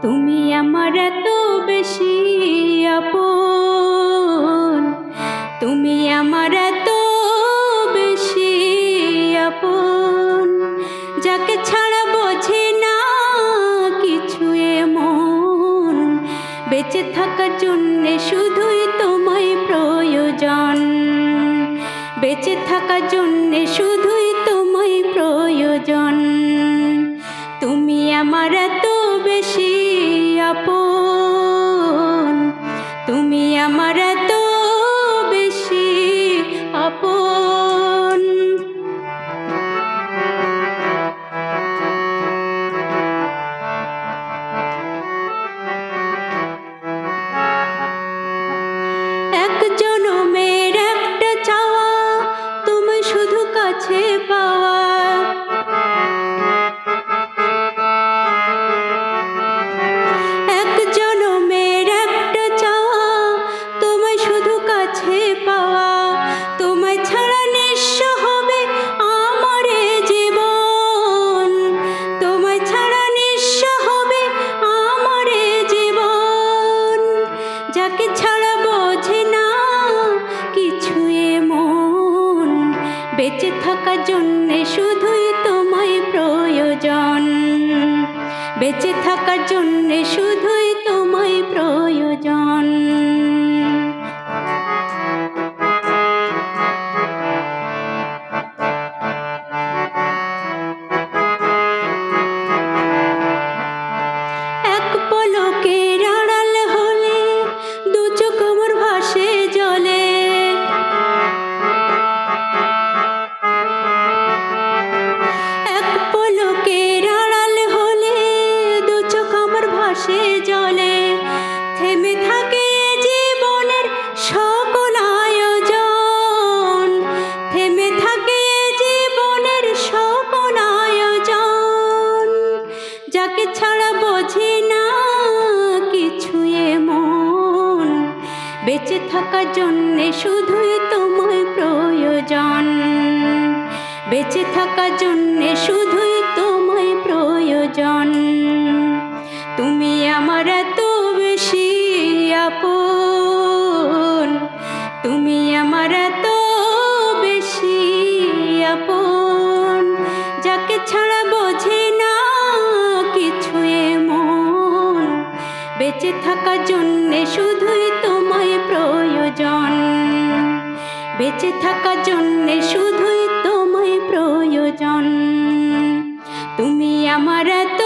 তুমি আমার এত বেশি আপন, তুমি আমার এত বেশি আপন, যাকে ছাড়া বোঝে না কিছু এ মন। বেঁচে থাকার জন্যে শুধুই তোমায় প্রয়োজন, বেঁচে থাকার জন্যে শুধুই তোমায় প্রয়োজন। তুমি আমার এত বেশি আপন, তুমি আমার এত বেশি আপন। এক জনমের একটা চাওয়া, তুমি শুধু কাছে পাওয়া। এক জনমের একটা চাওয়া, তোমায় শুধু কাছে পাওয়া। তোমায় ছাড়া নিঃস্ব হবে আমার এ জীবন, তোমায় ছাড়া নিঃস্ব হবে আমার এ জীবন। যাকে ছাড়া বোঝে না কিছু এ মন, বেঁচে থাকার জন্যে শুধুই তোমায় প্রয়োজন, বেঁচে থাকার জন্যে শুধুই তোমায় প্রয়োজন। এক পলকের আড়াল হলে দু চোখ আমার ভাসে জলে। এক পলকের আড়াল হলে দু চোখ আমার ভাসে জলে। থেমে থাকে এ জীবনের সকল আয়োজন, থেমে থাকে এ জীবনের সকল আয়োজন। যাকে ছাড়া বোঝে না কিছু এ মন, বেঁচে থাকার জন্যে শুধুই তোমায় প্রয়োজন, বেঁচে থাকার জন্যে শুধুই তোমায় প্রয়োজন। তুমি আমার এত বেশি আপন, তুমি আমার এত বেশি আপন, যাকে ছাড়া বোঝে না কিছু এ মন। বেঁচে থাকার জন্যে শুধুই তোমায় প্রয়োজন, বেঁচে থাকার জন্যে শুধুই তোমায় প্রয়োজন। তুমি আমার এত